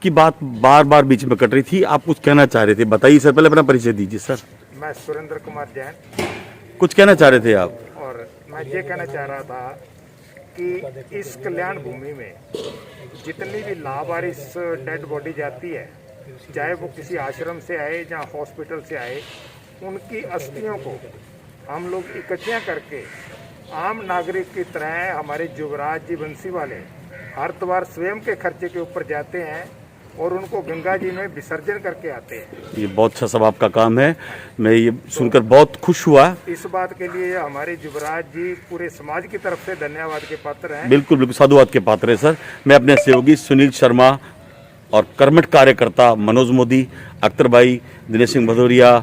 आपकी बात बार बार बीच में कट रही थी, आप कुछ कहना चाह रहे थे, बताइए सर। पहले अपना परिचय दीजिए सर। मैं सुरेंद्र कुमार जैन। कुछ कहना चाह रहे थे आप? और मैं ये कहना चाह रहा था कि इस कल्याण भूमि में जितनी भी लावारिस डेड बॉडी जाती है, चाहे वो किसी आश्रम से आए या हॉस्पिटल से आए, उनकी अस्थियों को हम लोग इकट्ठियाँ करके आम नागरिक की तरह हमारे युवराज जी बंसी वाले हर त्योहार स्वयं के खर्चे के ऊपर जाते हैं और उनको गंगा जी में विसर्जन करके आते हैं। ये बहुत अच्छा सब आपका काम है, मैं ये सुनकर बहुत खुश हुआ। इस बात के लिए हमारे युवराज जी पूरे समाज की तरफ से धन्यवाद के पात्र हैं। बिल्कुल बिल्कुल साधुवाद के पात्र है सर। मैं अपने सहयोगी सुनील शर्मा और कर्मठ कार्यकर्ता मनोज मोदी, अख्तर भाई, दिनेश सिंह भदौरिया,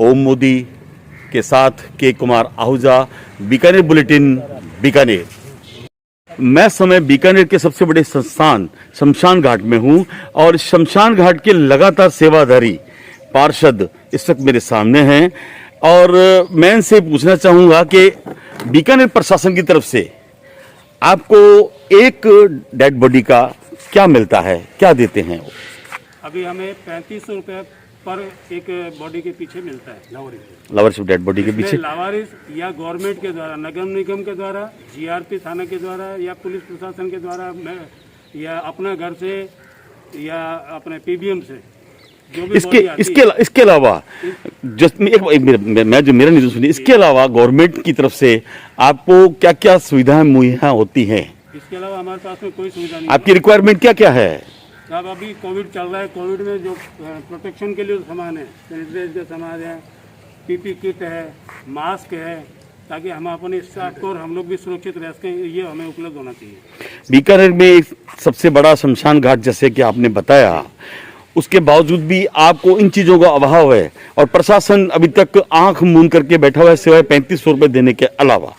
ओम मोदी के साथ के कुमार आहूजा, बीकानेर बुलेटिन, बीकानेर। मैं समय बीकानेर के सबसे बड़े संस्थान शमशान घाट में हूं और शमशान घाट के लगातार सेवाधारी पार्षद इस वक्त मेरे सामने हैं और मैं इनसे पूछना चाहूंगा कि बीकानेर प्रशासन की तरफ से आपको एक डेड बॉडी का क्या मिलता है, क्या देते हैं? अभी हमें 3500 रुपये पर एक बॉडी के पीछे मिलता है, लावारिस डेड बॉडी के पीछे। लावारिस या गवर्नमेंट के द्वारा, नगर निगम के द्वारा, जीआरपी थाना के द्वारा या पुलिस प्रशासन के द्वारा, या अपने घर से या अपने पीबीएम से जो भी इसके अलावा मैं जो मेरा न्यूज़ सुनी, इसके अलावा गवर्नमेंट की तरफ से आपको क्या क्या सुविधाएं मुहैया होती हैं? इसके अलावा हमारे पास में कोई सुविधा नहीं। आपकी रिक्वायरमेंट क्या क्या है? अब अभी कोविड चल रहा है, कोविड में जो प्रोटेक्शन के लिए सामान है, सैनिटाइजर का सामान है, पीपी किट है, मास्क है, ताकि हम अपने स्टाफ को और हम लोग भी सुरक्षित रह सकें, ये हमें उपलब्ध होना चाहिए। बीकानेर में एक सबसे बड़ा शमशान घाट जैसे कि आपने बताया, उसके बावजूद भी आपको इन चीज़ों का अभाव है और प्रशासन अभी तक आंख मूंद करके बैठा हुआ है सिवाय 3500 रुपये देने के अलावा।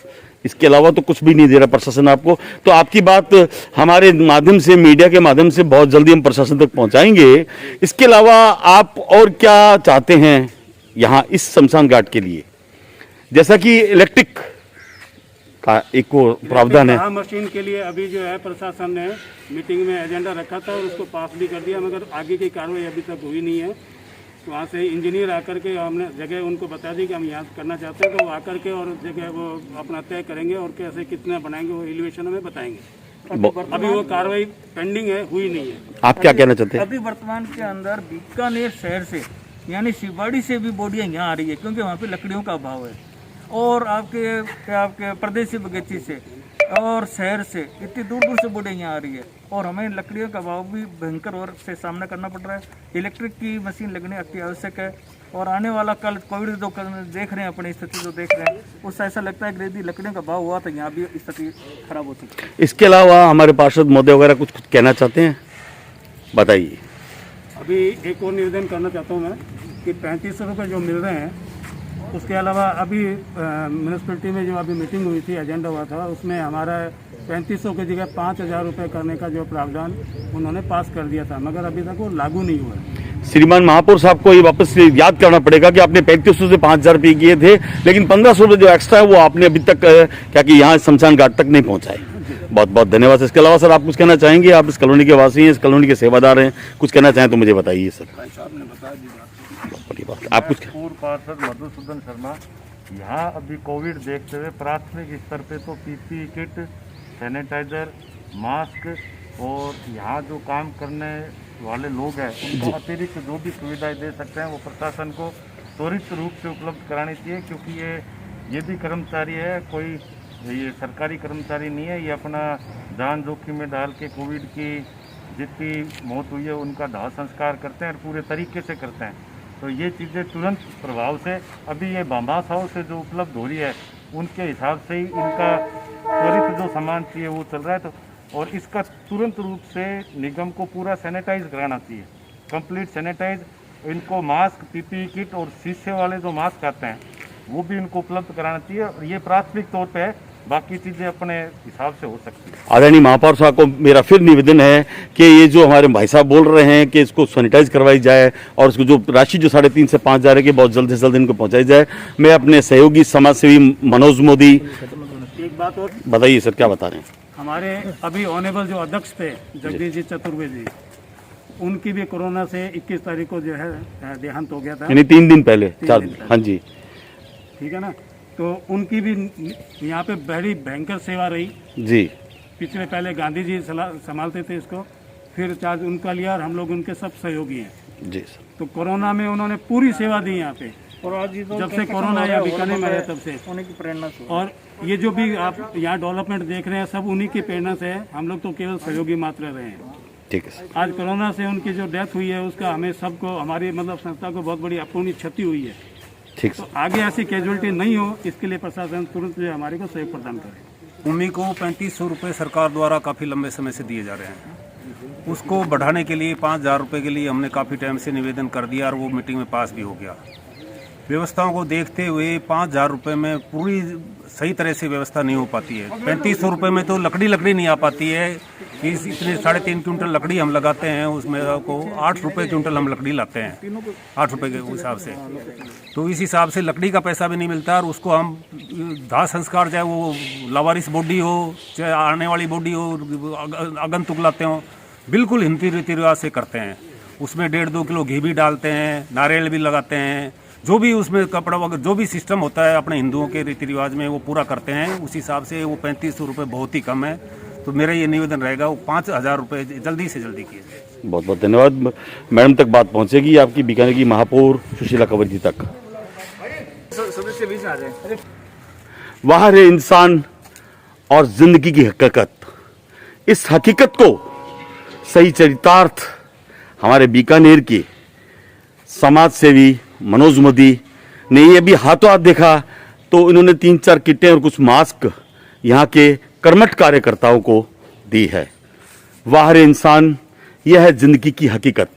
इसके अलावा तो कुछ भी नहीं दे रहा प्रशासन आपको। तो आपकी बात हमारे माध्यम से, मीडिया के माध्यम से बहुत जल्दी हम प्रशासन तक पहुंचाएंगे। इसके अलावा आप और क्या चाहते हैं यहाँ इस शमशान घाट के लिए? जैसा कि इलेक्ट्रिक का एक प्रावधान है, मशीन के लिए अभी जो है प्रशासन ने मीटिंग में एजेंडा रखा था और उसको पास भी कर दिया, मगर आगे की कार्रवाई अभी तक हुई नहीं है। वहाँ से इंजीनियर आकर के हमने जगह उनको बता दी कि हम यहाँ करना चाहते हैं, तो वो आकर के और जगह वो अपना तय करेंगे और कैसे कितना बनाएंगे वो एलिवेशन में बताएंगे। अभी वो कार्रवाई पेंडिंग है, हुई नहीं है। आप क्या कहना चाहते हैं? अभी वर्तमान के अंदर बीकानेर शहर से यानी शिववाड़ी से भी बोडियाँ यहाँ आ रही है, क्योंकि वहाँ पे लकड़ियों का अभाव है, और आपके प्रदेशी बगीची से और शहर से इतनी दूर दूर से बोडियाँ यहाँ आ रही है, और हमें लकड़ियों का अभाव भी भयंकर और से सामना करना पड़ रहा है। इलेक्ट्रिक की मशीन लगनी अति आवश्यक है, और आने वाला कल कोविड जो देख रहे हैं, अपनी स्थिति जो देख रहे हैं, उससे ऐसा लगता है कि यदि लकड़ियों का अभाव हुआ तो यहाँ भी स्थिति खराब हो सकती है। इसके अलावा हमारे पार्षद महोदय वगैरह कुछ कहना चाहते हैं, बताइए। अभी एक और निवेदन करना चाहता हूँ मैं कि 3500 रुपये जो मिल रहे हैं, उसके अलावा अभी म्यूनसिपलिटी में जो अभी मीटिंग हुई थी, एजेंडा हुआ था, उसमें हमारा 3500 की जगह 5000 रुपये करने का जो प्रावधान उन्होंने पास कर दिया था, मगर अभी तक वो लागू नहीं हुआ है। श्रीमान महापौर साहब को ये वापस याद करना पड़ेगा कि आपने 3500 से 5000 रुपये किए थे, लेकिन 1500 रुपये जो एक्स्ट्रा है वो आपने अभी तक क्या कि यहाँ शमशान घाट तक नहीं पहुँचाए। बहुत बहुत धन्यवाद। इसके अलावा सर आप कुछ कहना चाहेंगे? आप इस कॉलोनी के वासी हैं, इस कॉलोनी के सेवादार हैं, कुछ कहना चाहें तो मुझे बताइए सर। आप कुछ? पूर्व पार्षद मधुसूदन शर्मा, यहाँ अभी कोविड देखते हुए प्राथमिक स्तर पे तो पीपी किट, सैनिटाइजर, मास्क और यहाँ जो काम करने वाले लोग हैं उनको अतिरिक्त जो भी सुविधाएं दे सकते हैं वो प्रशासन को त्वरित रूप से उपलब्ध करानी चाहिए, क्योंकि ये भी कर्मचारी है, कोई ये सरकारी कर्मचारी नहीं है, ये अपना जान जोखिम में डाल के कोविड की जितनी मौत हुई है उनका दाह संस्कार करते हैं और पूरे तरीके से करते हैं। तो ये चीज़ें तुरंत प्रभाव से अभी ये भामाशाहों से जो उपलब्ध हो रही है उनके हिसाब से ही इनका त्वरित जो सामान चाहिए वो चल रहा है। तो और इसका तुरंत रूप से निगम को पूरा सैनिटाइज कराना चाहिए, कंप्लीट सैनिटाइज। इनको मास्क, पीपी किट और शीशे वाले जो मास्क आते हैं वो भी इनको उपलब्ध कराना चाहिए, और ये प्राथमिक तौर पे है, बाकी चीज़ें अपने हिसाब से हो सकती है। आदरणीय महापौर साहब को मेरा फिर निवेदन है कि ये जो हमारे भाई साहब बोल रहे हैं कि इसको सैनिटाइज करवाई जाए और उसको जो राशि जो 3.5 से 5 हज़ार की बहुत जल्द से जल्द इनको पहुंचाई जाए। मैं अपने सहयोगी समाजसेवी मनोज मोदी, एक बात और बताइए सर, क्या बता रहे हैं? हमारे अभी ऑनेबल जो अध्यक्ष थे जगदीश जी चतुर्वेदी, उनकी भी कोरोना से 21 तारीख को जो है देहांत हो गया था, यानी 3 दिन पहले, 4 दिन। दिन हाँ जी, ठीक है ना। तो उनकी भी यहाँ पे बड़ी भयंकर सेवा रही। जी पिछले पहले गांधी जी संभालते थे इसको, फिर चार्ज उनका लिया और हम लोग उनके सब सहयोगी हैं। जी सर। तो कोरोना में उन्होंने पूरी सेवा दी यहाँ पे, और आज ये तो जब से कोरोना यहाँ बीकानेर में आया तब से। होने की प्रेरणा से। और ये जो भी आप यहाँ डेवलपमेंट देख रहे हैं सब उन्हीं की प्रेरणा से है, हम लोग तो केवल सहयोगी मात्र रहे हैं। ठीक है सर। आज कोरोना से उनकी जो डेथ हुई है उसका हमें सबको, हमारी मतलब संस्था को बहुत बड़ी अपूर्णीय क्षति हुई है। ठीक तो सर। आगे ऐसी कैजुअलिटी नहीं हो, इसके लिए प्रशासन तुरंत जो हमारे को सहयोग प्रदान करे। भूमि को 3500 रुपये सरकार द्वारा काफ़ी लंबे समय से दिए जा रहे हैं। उसको बढ़ाने के लिए 5000 रुपये के लिए हमने काफ़ी टाइम से निवेदन कर दिया और वो मीटिंग में पास भी हो गया। व्यवस्थाओं को देखते हुए 5000 रुपये में पूरी सही तरह से व्यवस्था नहीं हो पाती है। 3500 रुपये में तो लकड़ी नहीं आ पाती है। इस इतने 3.5 क्विंटल लकड़ी हम लगाते हैं, उसमें को 8 रुपये क्विंटल हम लकड़ी लाते हैं, 8 रुपये के हिसाब से। तो इस हिसाब से लकड़ी का पैसा भी नहीं मिलता और उसको हम दाह संस्कार, चाहे वो लावारिस बॉडी हो चाहे आने वाली बॉडी हो, आगंतुक लाते हो, बिल्कुल हिंदी रीति रिवाज से करते हैं। उसमें 1.5-2 किलो घी भी डालते हैं, नारियल भी लगाते हैं, जो भी उसमें कपड़ा वगैरह जो भी सिस्टम होता है अपने हिंदुओं के रीति रिवाज में वो पूरा करते हैं। उस हिसाब से वो 3500 रुपये बहुत ही कम है। तो मेरा ये निवेदन रहेगा वो 5000 रुपये जल्दी से जल्दी किए जाए। बहुत बहुत धन्यवाद। मैडम तक बात पहुंचेगी आपकी, बीकानेर की महापौर सुशीला कंवर जी तक। सदस्य बीच आ जाए। वहाँ रहे इंसान और जिंदगी की हकीकत, इस हकीकत को सही चरितार्थ हमारे बीकानेर के समाज सेवी मनोज मोदी ने ये भी हाथों हाथ देखा। तो इन्होंने 3-4 किटें और कुछ मास्क यहाँ के कर्मठ कार्यकर्ताओं को दी है। वाह रे इंसान, यह है जिंदगी की हकीकत।